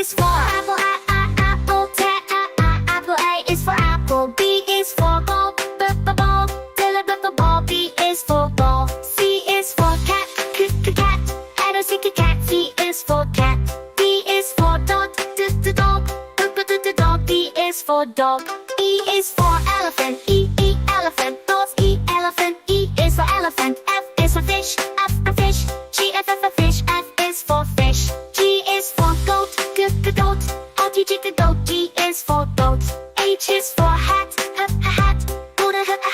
is for apple, apple. Apple. A is for apple. B is for ball, ball. Ball. B is for ball. C is for cat, cat. Head or cat. C is for cat. D is for dog, dog. Dog. D is for dog. E is for elephant, elephant. E elephant. E is for elephant. F is for fish, for fish. G fish. F is for fish. G is for goat, goat. O T goat. G is for goat. H is for hat, hat.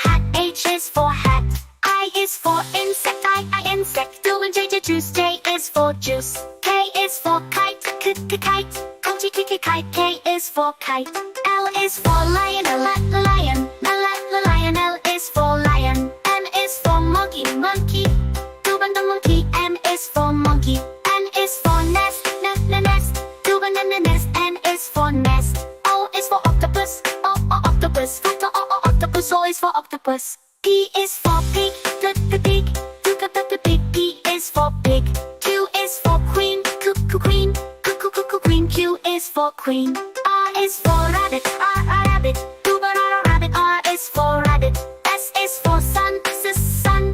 Hat. H is for hat. I is for insect, insect. Do and J juice. J is for juice. K is for kite, kite. O G kite. K is for kite. L is for lion, lion. Lion. L is for lion. M is for monkey, monkey. The monkey. M is for monkey. N is for nest, nest. Nest. N is for nest. O is for octopus, octopus. Octopus. O is for octopus. P is for pig, the pig. Pig. P is for pig. Q is for queen, queen. Queen. Q is for queen. R is for rabbit, rabbit. Rabbit. R is for rabbit. S is for sun, sun.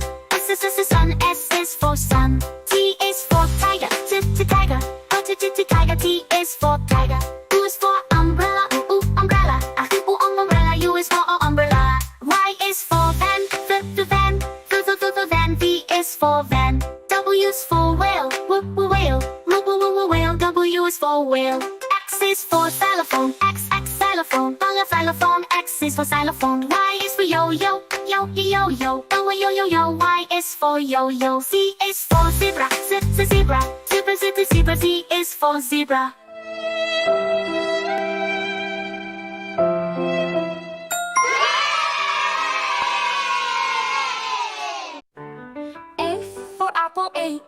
Sun. S is for sun. T is for tiger, tiger. Tiger. T is for tiger. U is for umbrella, umbrella. Umbrella. U is for umbrella. Y is for van, the van. Van. V is for van. W is for whale, whale. Whale. W is for whale. X is for xylophone, xylophone. Xylophone. X is for xylophone. Y is for yo-yo, yo-yo. Yo. Y is for yo-yo. Z is for zebra, zebra. Zebra. Z is for zebra. A for apple, A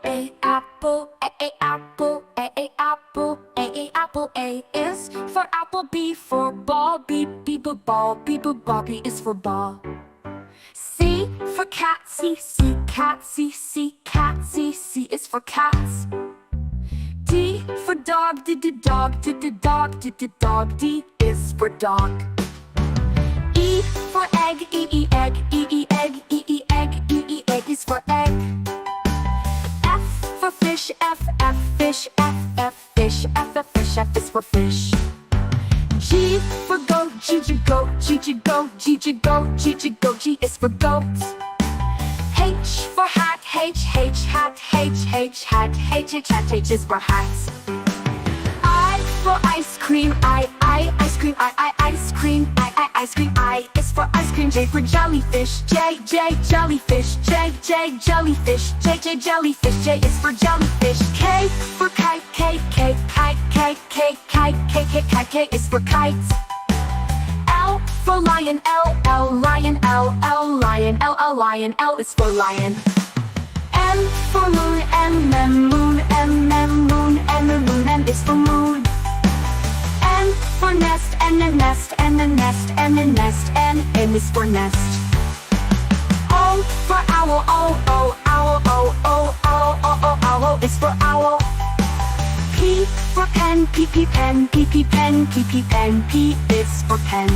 apple. A apple. A apple. Apple. A is for apple. B for ball, B ball. Ball. B is for ball. C for cat, C cat. Cat. C is for cats. D for dog, dog. Dog. D is for dog. E for egg, egg. Egg is for egg. F for fish, fish. Fish. F is for fish. G for goat, goat. G is for goat. H for hat, hat. H is for hat. I for ice cream, ice cream. Ice cream. I is for ice cream. J for jellyfish, J jellyfish. J jellyfish. J is for jellyfish. K for kite, K is for kite. L for lion, lion. L is for lion. M for moon, moon. M is for moon. N for nest, nest. N is for nest. O for owl, owl is for owl. P for pen, pen. P is for pen.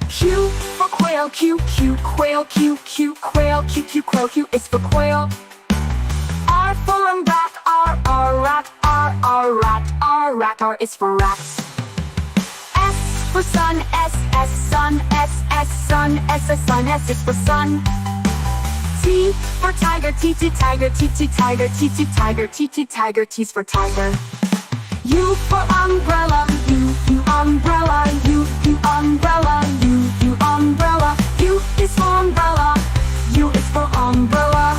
Q for quail, quail. Q is for quail. R for rat, rat. R is for rat. S for sun, sun. Sun is for sun. T for tiger, tiger. T is for tiger. U for umbrella, umbrella. Umbrella. U is for umbrella, U is for umbrella.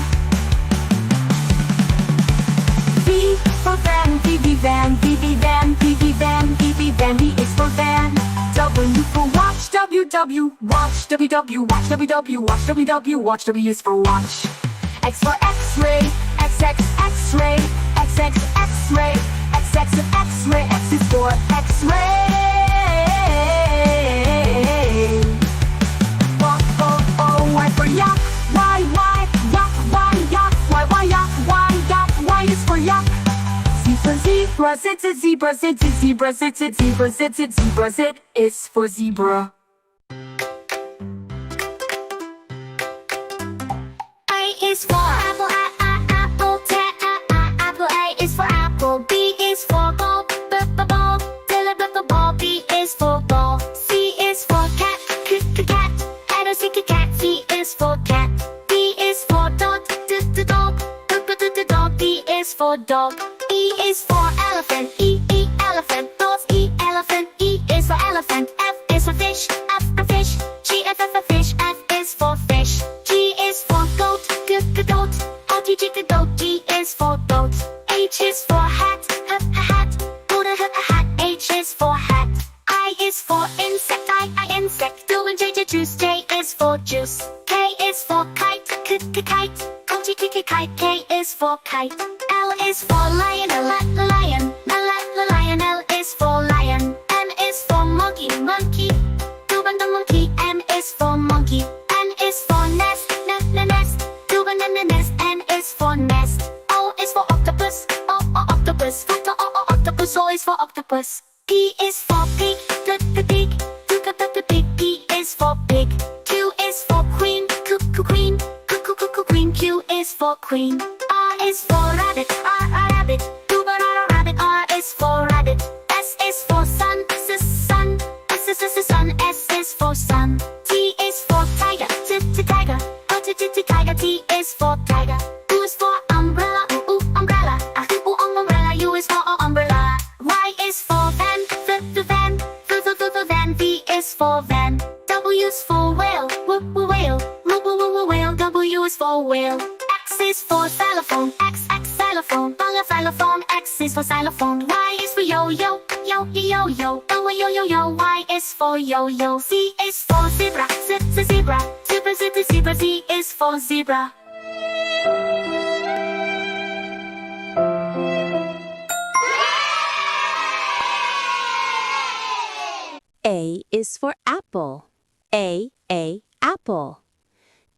V for van, van. V is for van. W for watch, watch. W is for watch. X for X-ray, X-ray. X-ray. X is for X-ray. Y for yak, yak. Y is for yak. Z for Z, zebra, Z, zebra, Z, zebra, Z, zebra, Z, zebra, Z is for zebra. A is for apple, apple. Apple. A is for apple. B is for ball, ball. Ball. B is for ball. C is for cat, cat. And C, cat. C is for cat. D is for dog, dog. Dog. D is for dog. E is for elephant, elephant. E, elephant. E is for elephant. F is for fish, for fish. G, fish. F is for fish. G is for goat, goat. O, goat. G is for goat. H is for hat, hat. Hat. H is for hat. I is for insect, insect. Doing J, juice. J is for juice. K is for kite, kite. O, kite. K is for kite. L is for lion, lion. Lion. L is for lion. M is for monkey, monkey. The monkey. M is for monkey. N is for nest, nest. Nest. N is for nest. O is for octopus, octopus. Octopus. O is for octopus. P is for pig, the pig. Pig. P is for pig. Q is for queen, queen. Queen. Q is for queen. R is for rabbit, rabbit. Rabbit. R is for rabbit. S is for sun, sun. Sun. S is for sun. T is for tiger, tiger. Tiger. T is for tiger. U is for umbrella, umbrella. Umbrella. U is for umbrella. Y is for van, the van. Van. V is for van. W is for whale, whale. Whale. W is for whale. X is for xylophone, X xylophone. Xylophone. X is for xylophone. Y is for yo-yo, yo-yo. Yo. Y is for yo-yo. Z is for zebra, zebra. Zebra. Z is for zebra. A is for apple. A, apple.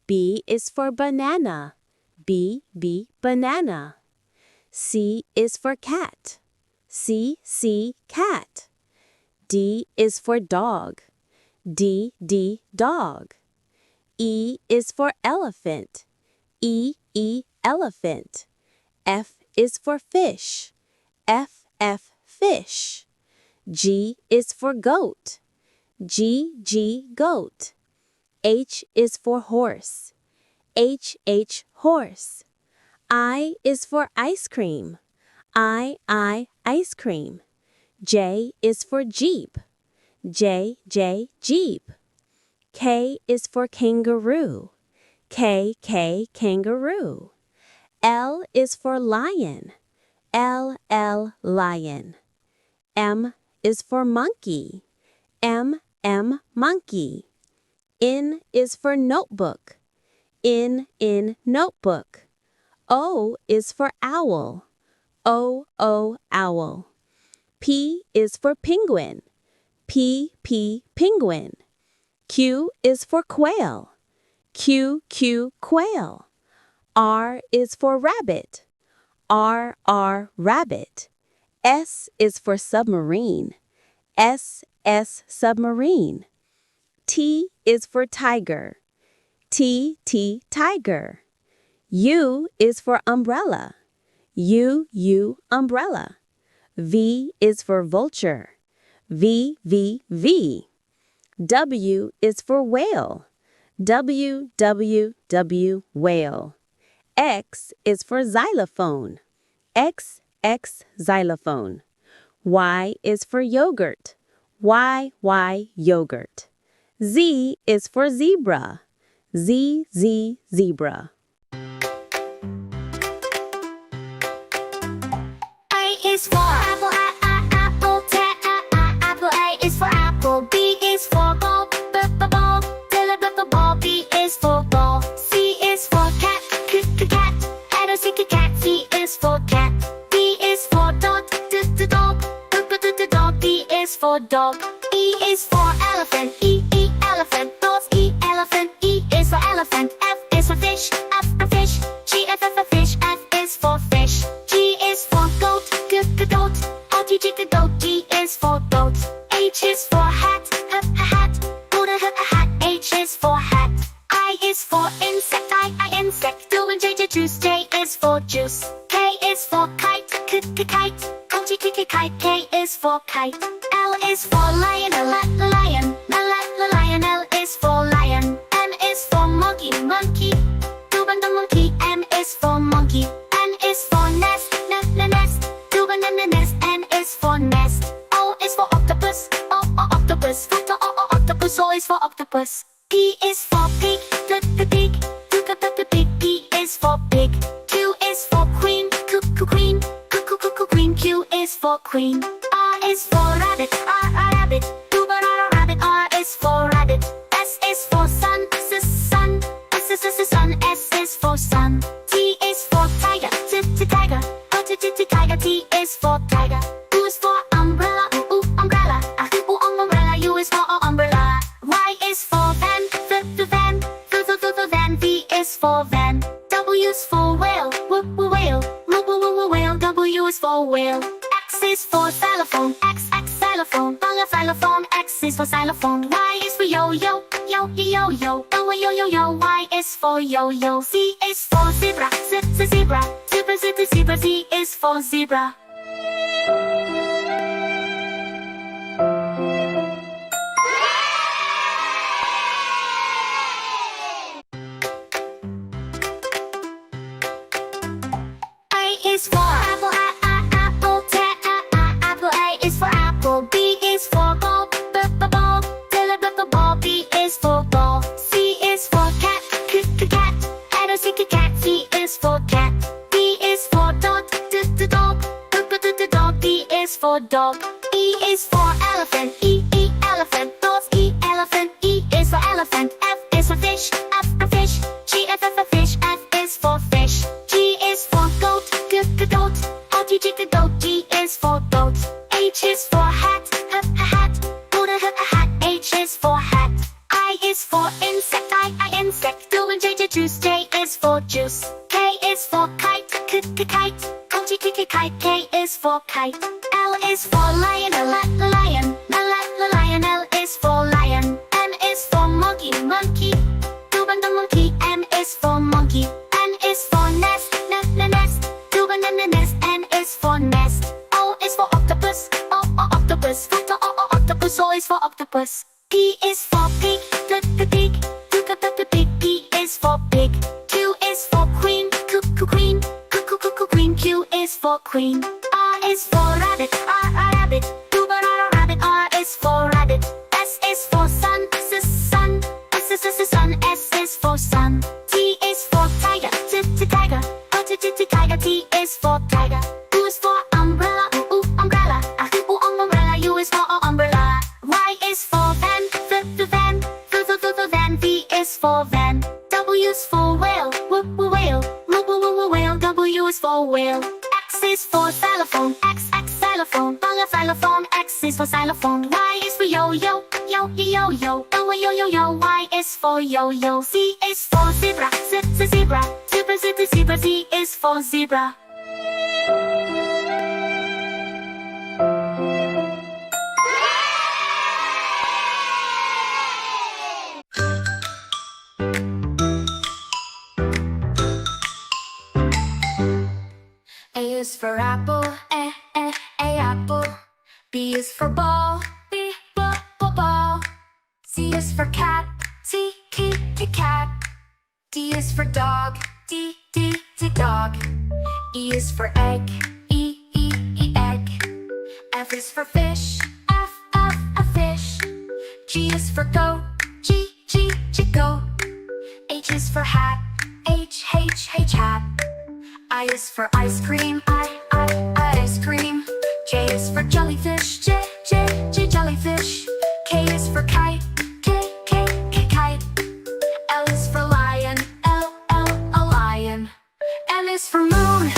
B is for banana. B, banana. C is for cat. C, cat. D is for dog. D, dog. E is for elephant. E, elephant. F is for fish. F, fish. G is for goat. G, goat. H is for horse. H, horse. I is for ice cream. I, ice cream. J is for jeep. J, jeep. K is for kangaroo. K, kangaroo. L is for lion. L, lion. M is for monkey. M, monkey. N is for notebook. N, notebook. O is for owl. O, owl. P is for penguin. P, penguin. Q is for quail. Q, quail. R is for rabbit. R, rabbit. S is for submarine. S, submarine. T is for tiger. T, tiger. U is for umbrella. U, umbrella. V is for vulture. V, W is for whale. W, whale. X is for xylophone. X, xylophone. Y is for yogurt. Y, yogurt. Z is for zebra. Z, zebra. A is for apple, apple. Apple. A is for apple. B is for ball, ball. Ball. B is for ball. C is for cat, cat. And C, cat. C is for cat. D is for dog, dog. D is for dog. E is for elephant, elephant. E, elephant. E is for elephant. F is for fish, for fish. G, fish. F is for fish. G is for goat, goat. is for juice. K is for kite, kite. Kite. K is for kite. L is for lion, lion. Lion. L is for lion. M is for monkey. The monkey. M is for monkey. N is for nest, nest. Nest. N is for nest. O is for octopus, octopus. Octopus. O is for octopus. P is for pig, the pig. Pig. P is for pig. Q is for queen, queen. Q is for queen. R is for rabbit, rabbit. Rabbit. R is for rabbit. S is for sun, sun. S is for sun. T is for tiger, tiger. Tiger. T is for tiger. U is for umbrella, umbrella. Umbrella. U is for umbrella. Y is for van, the van. Van. V is for van. W is for whale, whale. Whale. W is for whale. X is for xylophone, xylophone. Xylophone. X is for xylophone. Y is for yo-yo, yo-yo. Yo. Y is for yo-yo. Z is for zebra, zebra. Zebra. Z is for zebra. A is for apple, apple. Apple. A is for apple. B is for ball, ball. Ball. B is for ball. C is for cat, cat. Cat. C is for cat. D is for dog, dog. D is for dog. E is for elephant, elephant. E elephant. E is for elephant. F is for fish, for fish. G for fish. F is for fish. G is for goat, goat. Goat. G is for goat. H is for hat, hat. Hat. H is for hat. I is for insect, insect. Juice. J is for juice. K is for kite, kite. Kite. K is for kite. L is for lion, lion. Lion. L is for lion. M is for monkey. The monkey. M is for monkey. N is for nest, nest. Nest. N is for nest. O is for octopus, octopus. Octopus. O is for octopus. P is for pig, the pig. Pig. P is for pig. Q is for queen, queen. Q is for queen. R is for rabbit, rabbit. Rabbit. R is for rabbit. S is for sun, sun. S is for sun. T is for tiger, tiger. Tiger. T is for tiger. U is for umbrella, umbrella. Umbrella. U is for umbrella. Y is for van, the van. Van. V is for van. W is for whale, whale. Whale. W is for whale. X is for xylophone, xylophone. Xylophone. X is for xylophone. Y is for yo-yo, yo-yo. Yo. Y is for yo-yo. Z is for zebra, zebra. Zebra. Z is for zebra. A is for apple, A apple. B is for ball, B ball. C is for cat, C cat. D is for dog, D dog. E is for egg, E egg. F is for fish, F fish. G is for goat, G goat. H is for hat, H hat. I is for ice cream, ice cream. J is for jellyfish, J jellyfish. K is for kite, K kite. L is for lion, L a lion. M is for moon,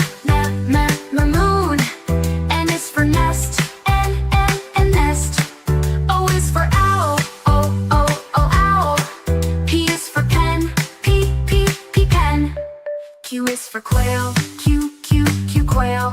moon. N is for nest, N nest. O is for owl, owl. P is for pen, P pen. Q is for quail, Q quail.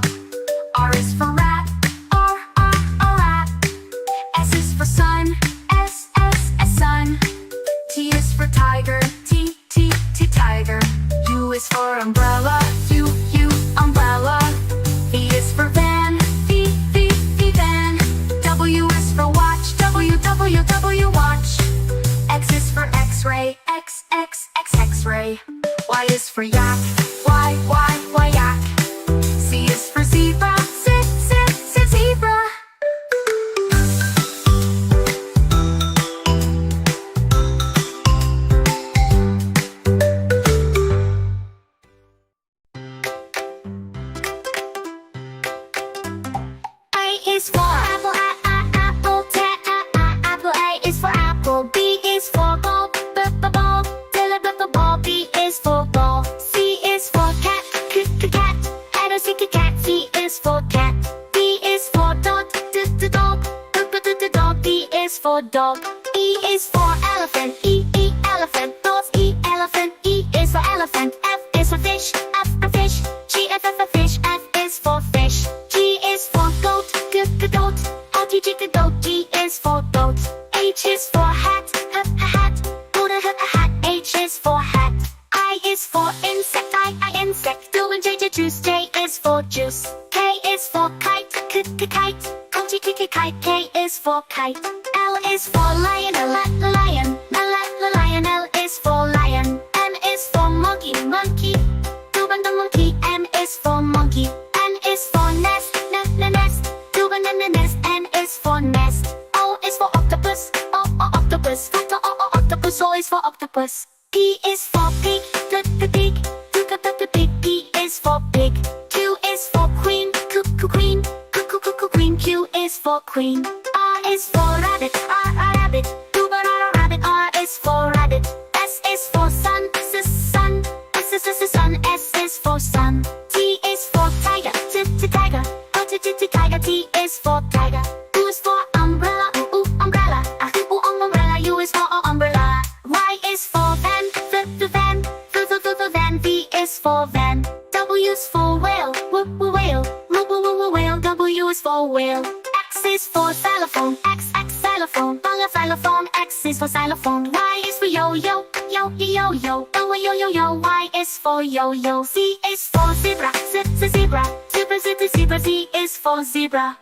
for yak. Y, yak. Z is for zebra. Z, zebra. A is for apple, apple. Apple. A is for apple. B is for ball, ball. Ball. B is for ball. C is for cat, cat. Cat. C is for cat. D is for dog, dog. D is for dog. E is for elephant, elephant. E, elephant. E is for elephant. F is for fish, for fish. G, for fish. F is for fish. G is for goat, goat. Goat. G is for goat. H is for hat, hat. Hat. H is for hat. I is for insect, insect. W, J, juice. J is for juice. K is for kite, kite. Kite. K is for kite. L is for lion, lion. Lion. L is for lion. M is for monkey, monkey. Monkey. M is for monkey. N is for nest, nest. Nest. N is for nest. O is for octopus, octopus. Octopus. O is for octopus. P is for pig, pig. Pig. P is for pig. Q is for queen, queen. Queen. Q is for queen. R is for rabbit, rabbit. Rabbit. R is for rabbit. S is for sun, sun. Sun. S is for sun. T is for tiger, tiger. Tiger. T is for tiger. U is for umbrella, umbrella. Umbrella. U is for umbrella. Y is for van, van. Van. V is for van. W is for whale, whale. Whale. W is for whale. X is for xylophone, xylophone. Xylophone. X is for xylophone. Y is for yo-yo, yo-yo. Yo. Y is for yo-yo. Z is for zebra, zebra. Zebra. Z is for zebra.